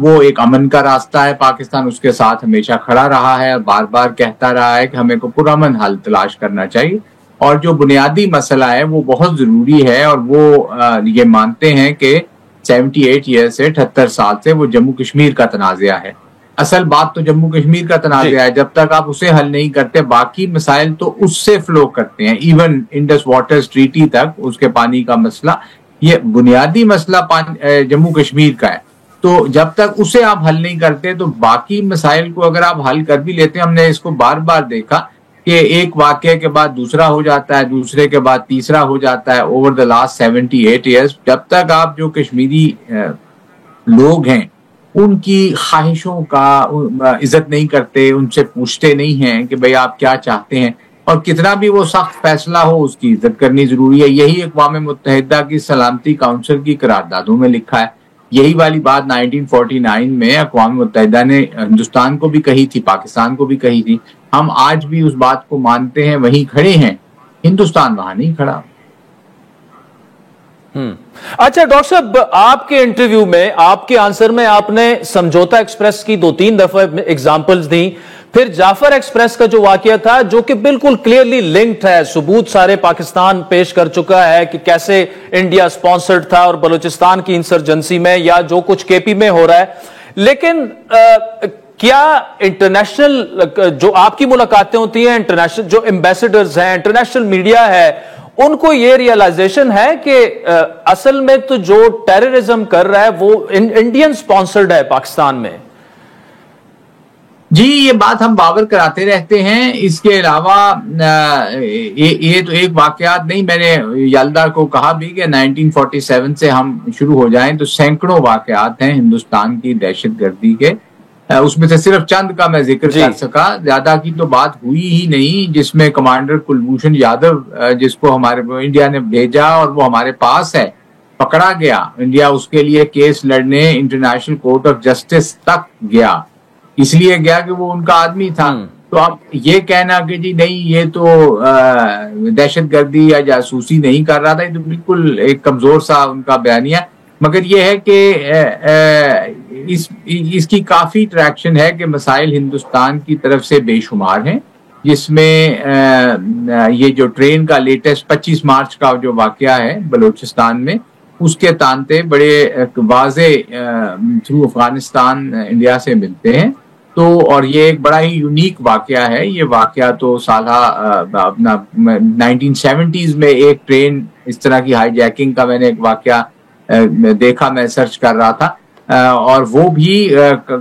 وہ ایک امن کا راستہ ہے. پاکستان اس کے ساتھ ہمیشہ کھڑا رہا ہے اور بار بار کہتا رہا ہے کہ ہمیں کو پرامن حل تلاش کرنا چاہیے, اور جو بنیادی مسئلہ ہے وہ بہت ضروری ہے. اور وہ یہ مانتے ہیں کہ 78 ایئر سے 78 سال سے وہ جموں کشمیر کا تنازعہ ہے. اصل بات تو جموں کشمیر کا تنازعہ ہے. جب تک آپ اسے حل نہیں کرتے باقی مسائل تو اس سے فلو کرتے ہیں. ایون انڈس واٹرز ٹریٹی تک اس کے پانی کا مسئلہ, یہ بنیادی مسئلہ جموں کشمیر کا ہے. تو جب تک اسے آپ حل نہیں کرتے تو باقی مسائل کو اگر آپ حل کر بھی لیتے ہیں, ہم نے اس کو بار بار دیکھا کہ ایک واقعے کے بعد دوسرا ہو جاتا ہے, دوسرے کے بعد تیسرا ہو جاتا ہے. اوور دا لاسٹ 78 ایئرز جب تک آپ جو کشمیری لوگ ہیں ان کی خواہشوں کا عزت نہیں کرتے, ان سے پوچھتے نہیں ہیں کہ بھئی آپ کیا چاہتے ہیں, اور کتنا بھی وہ سخت فیصلہ ہو اس کی عزت کرنی ضروری ہے. یہی اقوام متحدہ کی سلامتی کونسل کی قراردادوں میں لکھا ہے. یہی والی بات 1949 میں اقوام متحدہ نے ہندوستان کو بھی کہی تھی, پاکستان کو بھی کہی تھی. ہم آج بھی اس بات کو مانتے ہیں, وہیں کھڑے ہیں. ہندوستان وہاں نہیں کھڑا. اچھا ڈاکٹر صاحب, آپ کے انٹرویو میں, آپ کے آنسر میں آپ نے سمجھوتا ایکسپریس کی 2-3 دفعہ ایگزامپلز دیں. پھر جعفر ایکسپریس کا جو واقعہ تھا جو کہ بالکل کلیئرلی لنکڈ ہے, ثبوت سارے پاکستان پیش کر چکا ہے کہ کیسے انڈیا سپانسرڈ تھا اور بلوچستان کی انسرجنسی میں یا جو کچھ کے پی میں ہو رہا ہے. لیکن کیا انٹرنیشنل جو آپ کی ملاقاتیں ہوتی ہیں, انٹرنیشنل جو ایمبیسڈرز ہیں, انٹرنیشنل میڈیا ہے, ان کو یہ ریئلائزیشن ہے کہ اصل میں تو جو ٹیررزم کر رہا ہے وہ انڈین سپانسرڈ ہے پاکستان میں؟ جی یہ بات ہم باور کراتے رہتے ہیں. اس کے علاوہ یہ تو ایک واقعات نہیں, میں نے یلدا کو کہا بھی کہ 1947 سے ہم شروع ہو جائیں تو سینکڑوں واقعات ہیں ہندوستان کی دہشت گردی کے, اس میں سے صرف چند کا میں ذکر کر سکا, زیادہ کی تو بات ہوئی ہی نہیں. جس میں کمانڈر کلبھوشن یادو جس کو ہمارے انڈیا نے بھیجا اور وہ ہمارے پاس ہے, پکڑا گیا, انڈیا اس کے لیے کیس لڑنے انٹرنیشنل کورٹ آف جسٹس تک گیا, اس لیے گیا کہ وہ ان کا آدمی تھا. تو اب یہ کہنا کہ جی نہیں یہ تو دہشت گردی یا جاسوسی نہیں کر رہا تھا, یہ تو بالکل ایک کمزور سا ان کا بیانیہ. مگر یہ ہے کہ اس کی کافی ٹریکشن ہے کہ مسائل ہندوستان کی طرف سے بے شمار ہیں, جس میں یہ جو ٹرین کا لیٹسٹ 25 مارچ کا جو واقعہ ہے بلوچستان میں, اس کے تانتے بڑے واضح تھرو افغانستان انڈیا سے ملتے ہیں. تو اور یہ ایک بڑا ہی یونیک واقعہ ہے. یہ واقعہ تو سالہ اپنا 1970s میں ایک ٹرین اس طرح کی ہائی جیکنگ کا میں نے ایک واقعہ دیکھا, میں سرچ کر رہا تھا, اور وہ بھی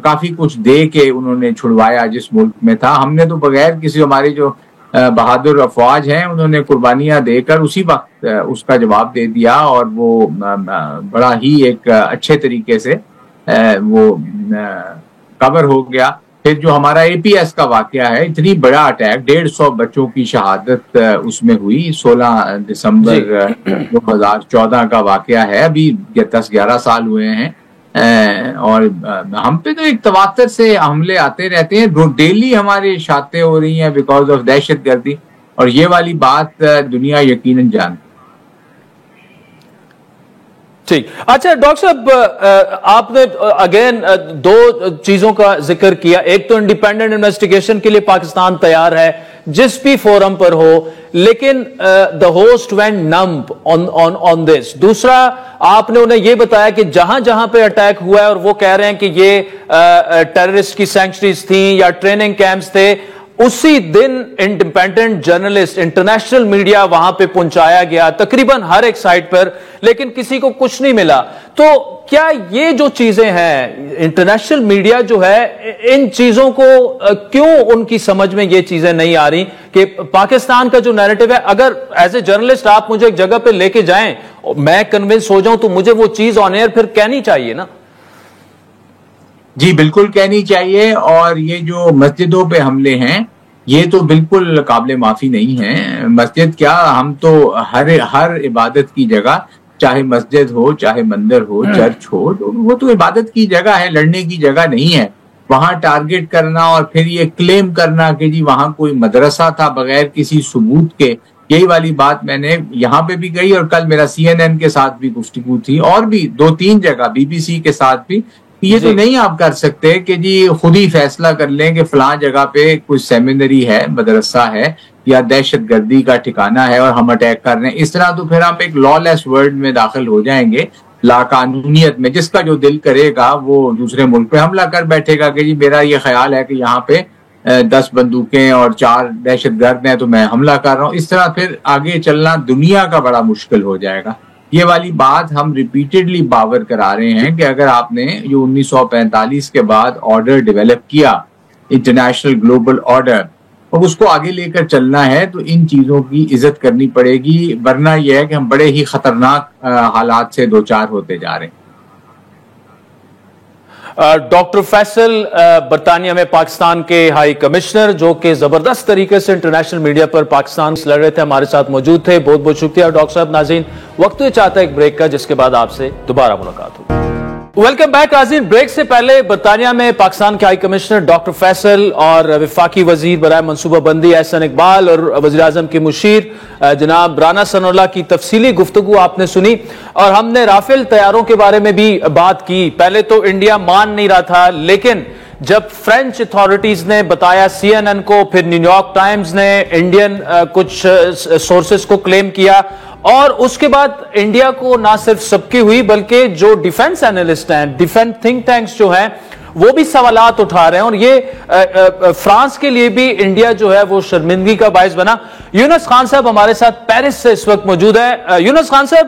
کافی کچھ دے کے انہوں نے چھڑوایا جس ملک میں تھا. ہم نے تو بغیر کسی, ہماری جو بہادر افواج ہیں انہوں نے قربانیاں دے کر اسی وقت اس کا جواب دے دیا, اور وہ بڑا ہی ایک اچھے طریقے سے وہ کور ہو گیا. پھر جو ہمارا اے پی ایس کا واقعہ ہے, اتنی بڑا اٹیک, 150 بچوں کی شہادت اس میں ہوئی, 16 دسمبر 2014 کا واقعہ ہے, ابھی 10-11 سال ہوئے ہیں. اور ہم پہ تو ایک تواتر سے حملے آتے رہتے ہیں, ڈیلی ہماری شاتیں ہو رہی ہیں بیکاز آف دہشت گردی, اور یہ والی بات دنیا یقیناً جانتی. ٹھیک, اچھا ڈاکٹر صاحب آپ نے اگین دو چیزوں کا ذکر کیا. ایک تو انڈیپینڈنٹ انویسٹیگیشن کے لیے پاکستان تیار ہے جس بھی فورم پر ہو, لیکن the host went numb on this. دوسرا آپ نے انہیں یہ بتایا کہ جہاں جہاں پہ اٹیک ہوا ہے اور وہ کہہ رہے ہیں کہ یہ ٹیررسٹ کی سینکچریز تھیں یا ٹریننگ کیمپس تھے, اسی دن انڈیپینڈنٹ جرنلسٹ انٹرنیشنل میڈیا وہاں پہ پہنچایا گیا تقریباً ہر ایک سائٹ پر, لیکن کسی کو کچھ نہیں ملا. تو کیا یہ جو چیزیں ہیں انٹرنیشنل میڈیا جو ہے ان چیزوں کو کیوں ان کی سمجھ میں یہ چیزیں نہیں آ رہی کہ پاکستان کا جو نیریٹو ہے, اگر ایز اے جرنلسٹ آپ مجھے ایک جگہ پہ لے کے جائیں, میں کنونس ہو جاؤں تو مجھے وہ چیز آن ایئر پھر کہنی چاہیے نا؟ جی بالکل کہنی چاہیے. اور یہ جو مسجدوں پہ حملے ہیں یہ تو بالکل قابل معافی نہیں ہے. مسجد کیا, ہم تو ہر عبادت کی جگہ, چاہے مسجد ہو چاہے مندر ہو چرچ ہو, وہ تو عبادت کی جگہ ہے, لڑنے کی جگہ نہیں ہے. وہاں ٹارگٹ کرنا اور پھر یہ کلیم کرنا کہ جی وہاں کوئی مدرسہ تھا بغیر کسی ثبوت کے, یہی والی بات میں نے یہاں پہ بھی کہی, اور کل میرا CNN کے ساتھ بھی گفتگو تھی, اور بھی 2-3 جگہ BBC کے ساتھ بھی. یہ تو نہیں آپ کر سکتے کہ جی خود ہی فیصلہ کر لیں کہ فلاں جگہ پہ کوئی سیمینری ہے, مدرسہ ہے یا دہشت گردی کا ٹھکانہ ہے اور ہم اٹیک کر رہے ہیں. اس طرح تو پھر ہم ایک لا لیس ورلڈ میں داخل ہو جائیں گے, لا قانونیت میں. جس کا جو دل کرے گا وہ دوسرے ملک پہ حملہ کر بیٹھے گا کہ جی میرا یہ خیال ہے کہ یہاں پہ 10 بندوقیں اور 4 دہشت گرد ہیں تو میں حملہ کر رہا ہوں. اس طرح پھر آگے چلنا دنیا کا بڑا مشکل ہو جائے گا. یہ والی بات ہم ریپیٹڈلی باور کرا رہے ہیں کہ اگر آپ نے جو 1945 کے بعد آرڈر ڈیولپ کیا, انٹرنیشنل گلوبل آرڈر, اور اس کو آگے لے کر چلنا ہے تو ان چیزوں کی عزت کرنی پڑے گی, ورنہ یہ ہے کہ ہم بڑے ہی خطرناک حالات سے دوچار ہوتے جا رہے ہیں. ڈاکٹر فیصل برطانیہ میں پاکستان کے ہائی کمشنر, جو کہ زبردست طریقے سے انٹرنیشنل میڈیا پر پاکستان سے لڑ رہے تھے, ہمارے ساتھ موجود تھے. بہت بہت شکریہ ڈاکٹر صاحب. ناظرین وقت یہ چاہتا ہے ایک بریک کا, جس کے بعد آپ سے دوبارہ ملاقات ہوگی. ویلکم بیک ناظرین. بریک سے پہلے برطانیہ میں پاکستان کے ہائی کمشنر ڈاکٹر فیصل اور وفاقی وزیر برائے منصوبہ بندی احسن اقبال اور وزیر اعظم کے مشیر جناب رانا ثناء اللہ کی تفصیلی گفتگو آپ نے سنی, اور ہم نے رافیل طیاروں کے بارے میں بھی بات کی. پہلے تو انڈیا مان نہیں رہا تھا, لیکن جب فرینچ اتھارٹیز نے بتایا CNN کو, پھر نیو یارک ٹائمز نے انڈین کچھ سورسز کو کلیم کیا, اور اس کے بعد انڈیا کو نہ صرف سبکی ہوئی بلکہ جو ڈیفنس اینالسٹ ہیں, ڈیفنس تھنک ٹینکس جو ہیں, وہ بھی سوالات اٹھا رہے ہیں, اور یہ فرانس کے لیے بھی انڈیا جو ہے وہ شرمندگی کا باعث بنا. یونس خان صاحب ہمارے ساتھ پیرس سے اس وقت موجود ہیں. یونس خان صاحب,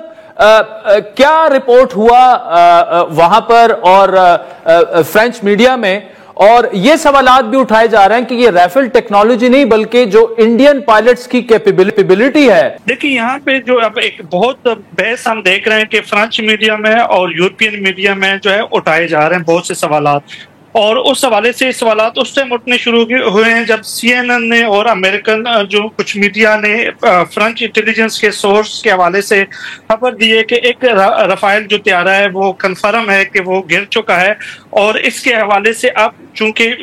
کیا رپورٹ ہوا وہاں پر اور فرینچ میڈیا میں, اور یہ سوالات بھی اٹھائے جا رہے ہیں کہ یہ رائفل ٹیکنالوجی نہیں بلکہ جو انڈین پائلٹس کی کیپیبلٹی ہے. دیکھیں یہاں پہ جو اب ایک بہت بحث ہم دیکھ رہے ہیں کہ فرانچ میڈیا میں اور یورپین میڈیا میں جو ہے اٹھائے جا رہے ہیں بہت سے سوالات, اور اس حوالے سے سوالات اس ٹائم اٹھنے شروع ہوئے ہیں جب CNN نے اور امریکن جو کچھ میڈیا نے فرینچ انٹیلیجنس کے سورس کے حوالے سے خبر دی ہے کہ ایک رافائل جو طیارہ ہے وہ کنفرم ہے کہ وہ گر چکا ہے, اور اس کے حوالے سے اب چونکہ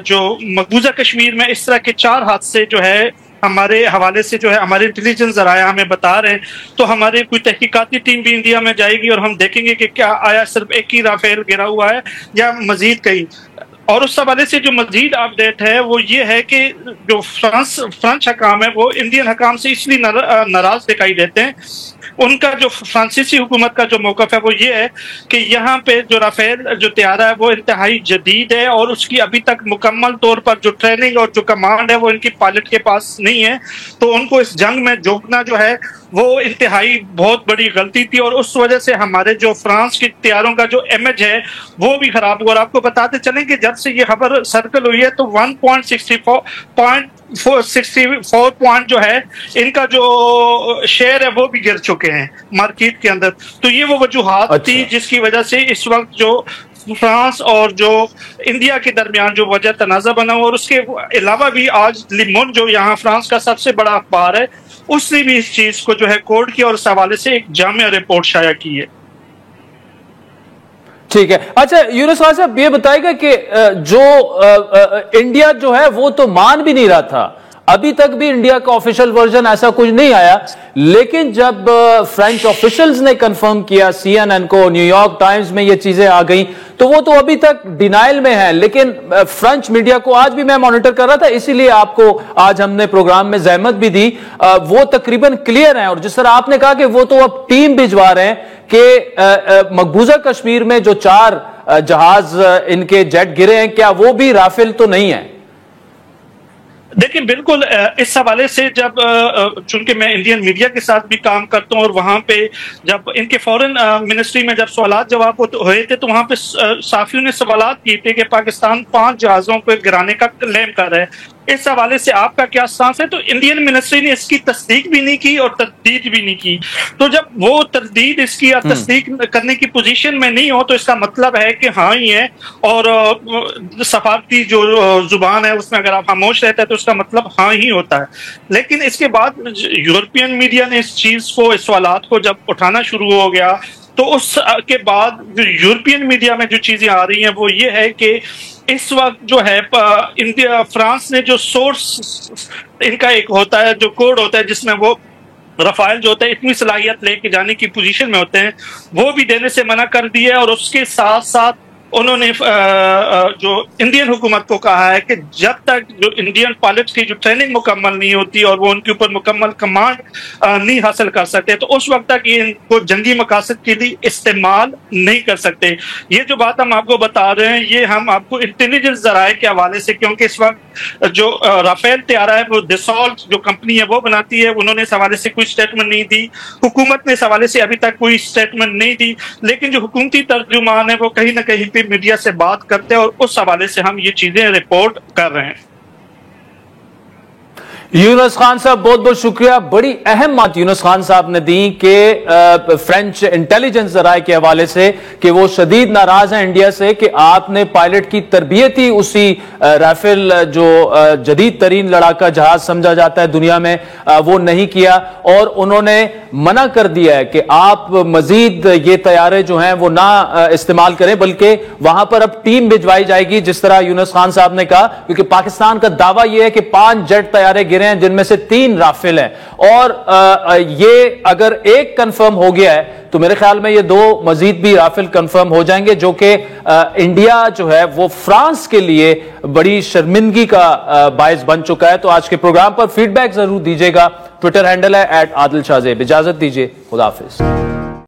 جو مقبوضہ کشمیر میں اس طرح کے 4 حادثے جو ہے ہمارے حوالے سے جو ہے ہمارے انٹیلیجنس ذرائع ہمیں بتا رہے ہیں, تو ہمارے کوئی تحقیقاتی ٹیم بھی انڈیا میں جائے گی اور ہم دیکھیں گے کہ کیا آیا صرف ایک ہی رافیل گرا ہوا ہے یا مزید کہیں. اور اس حوالے سے جو مزید اپڈیٹ ہے وہ یہ ہے کہ جو فرانچ حکام ہے وہ انڈین حکام سے اس لیے ناراض دکھائی دیتے ہیں. ان کا جو فرانسیسی حکومت کا جو موقف ہے وہ یہ ہے کہ یہاں پہ جو رافیل جو طیارہ ہے وہ انتہائی جدید ہے, اور اس کی ابھی تک مکمل طور پر جو ٹریننگ اور جو کمانڈ ہے وہ ان کی پائلٹ کے پاس نہیں ہے, تو ان کو اس جنگ میں جھونکنا جو ہے وہ انتہائی بہت بڑی غلطی تھی, اور اس وجہ سے ہمارے جو فرانس کے طیاروں کا جو امیج ہے وہ بھی خراب ہوا. اور آپ کو بتاتے چلیں کہ جب سے یہ خبر سرکل ہوئی ہے تو 1.64 پوائنٹ جو ہے ان کا جو شیئر ہے وہ بھی گر چکے ہیں مارکیٹ کے اندر. تو یہ وہ وجوہات تھی جس کی وجہ سے اس وقت جو فرانس اور جو انڈیا کے درمیان جو وجہ تنازع بنا ہوا, اور اس کے علاوہ بھی آج لیمون جو یہاں فرانس کا سب سے بڑا اخبار ہے اس نے بھی اس چیز کو جو ہے کوڈ کیا اور اس حوالے سے ایک جامع رپورٹ شائع کی ہے. ٹھیک ہے. اچھا یونس خان صاحب یہ بتائے گا کہ جو انڈیا جو ہے وہ تو مان بھی نہیں رہا تھا, ابھی تک بھی انڈیا کا آفیشل ورژن ایسا کچھ نہیں آیا, لیکن جب فرینچ آفیشلز نے کنفرم کیا CNN کو, نیو یارک ٹائمز میں یہ چیزیں آ گئیں, تو وہ تو ابھی تک ڈینائل میں ہیں. لیکن فرینچ میڈیا کو آج بھی میں مانیٹر کر رہا تھا, اسی لیے آپ کو آج ہم نے پروگرام میں زحمت بھی دی, وہ تقریباً کلیئر ہیں. اور جس طرح آپ نے کہا کہ وہ تو اب ٹیم بھجوا رہے ہیں کہ مقبوضہ کشمیر میں جو 4 جہاز ان کے جیٹ گرے ہیں کیا وہ بھی رافیل تو نہیں ہیں؟ دیکھیں بالکل اس حوالے سے جب چونکہ میں انڈین میڈیا کے ساتھ بھی کام کرتا ہوں, اور وہاں پہ جب ان کے فورن منسٹری میں جب سوالات جواب ہوئے تھے تو وہاں پہ صحافیوں نے سوالات کیے تھے کہ پاکستان 5 جہازوں کو گرانے کا کلیم کر رہا ہے. اس حوالے سے آپ کا کیا سانس ہے؟ تو انڈین منسٹری نے اس کی تصدیق بھی نہیں کی اور تردید بھی نہیں کی. تو جب وہ تردید اس کی تصدیق کرنے کی پوزیشن میں نہیں ہو تو اس کا مطلب ہے کہ ہاں ہی ہے, اور سفارتی جو زبان ہے اس میں اگر آپ خاموش رہتے ہیں تو اس کا مطلب ہاں ہی ہوتا ہے. لیکن اس کے بعد یورپین میڈیا نے اس چیز کو, اس سوالات کو جب اٹھانا شروع ہو گیا تو اس کے بعد یورپین میڈیا میں جو چیزیں آ رہی ہیں وہ یہ ہے کہ اس وقت جو ہے انڈیا فرانس نے جو سورس ان کا ایک ہوتا ہے جو کوڈ ہوتا ہے جس میں وہ رافائل جو ہوتا ہے اتنی صلاحیت لے کے جانے کی پوزیشن میں ہوتے ہیں وہ بھی دینے سے منع کر دیا, اور اس کے ساتھ ساتھ انہوں نے جو انڈین حکومت کو کہا ہے کہ جب تک جو انڈین پائلٹس کی جو ٹریننگ مکمل نہیں ہوتی اور وہ ان کے اوپر مکمل کمانڈ نہیں حاصل کر سکتے تو اس وقت تک ان کو جنگی مقاصد کے لیے استعمال نہیں کر سکتے. یہ جو بات ہم آپ کو بتا رہے ہیں یہ ہم آپ کو انٹیلیجنس ذرائع کے حوالے سے, کیونکہ اس وقت جو رافیل طیارہ ہے وہ دسالٹ جو کمپنی ہے وہ بناتی ہے, انہوں نے اس حوالے سے کوئی اسٹیٹمنٹ نہیں دی, حکومت نے اس حوالے سے ابھی تک کوئی اسٹیٹمنٹ نہیں دی, لیکن جو حکومتی ترجمان ہے وہ کہیں نہ کہیں پہ میڈیا سے بات کرتے ہیں اور اس حوالے سے ہم یہ چیزیں رپورٹ کر رہے ہیں. یونس خان صاحب بہت بہت شکریہ. بڑی اہم بات یونس خان صاحب نے دی کہ فرینچ انٹیلیجنس ذرائع کے حوالے سے کہ وہ شدید ناراض ہیں انڈیا سے کہ آپ نے پائلٹ کی تربیت ہی اسی رافیل جو جدید ترین لڑاکا جہاز سمجھا جاتا ہے دنیا میں وہ نہیں کیا, اور انہوں نے منع کر دیا ہے کہ آپ مزید یہ طیارے جو ہیں وہ نہ استعمال کریں بلکہ وہاں پر اب ٹیم بھجوائی جائے گی جس طرح یونس خان صاحب نے کہا, کیونکہ پاکستان کا دعویٰ یہ ہے کہ 5 جیٹ طیارے گرے رہے ہیں جن میں سے 3 رافیل ہیں, اور یہ اگر ایک کنفرم ہو گیا ہے تو میرے خیال میں یہ 2 مزید بھی رافیل کنفرم ہو جائیں گے, جو کہ انڈیا جو ہے وہ فرانس کے لیے بڑی شرمندگی کا باعث بن چکا ہے. تو آج کے پروگرام پر فیڈ بیک ضرور دیجیے گا. ٹویٹر ہینڈل ہے @عادل شاہ زیب. اجازت دیجیے, خدا حافظ.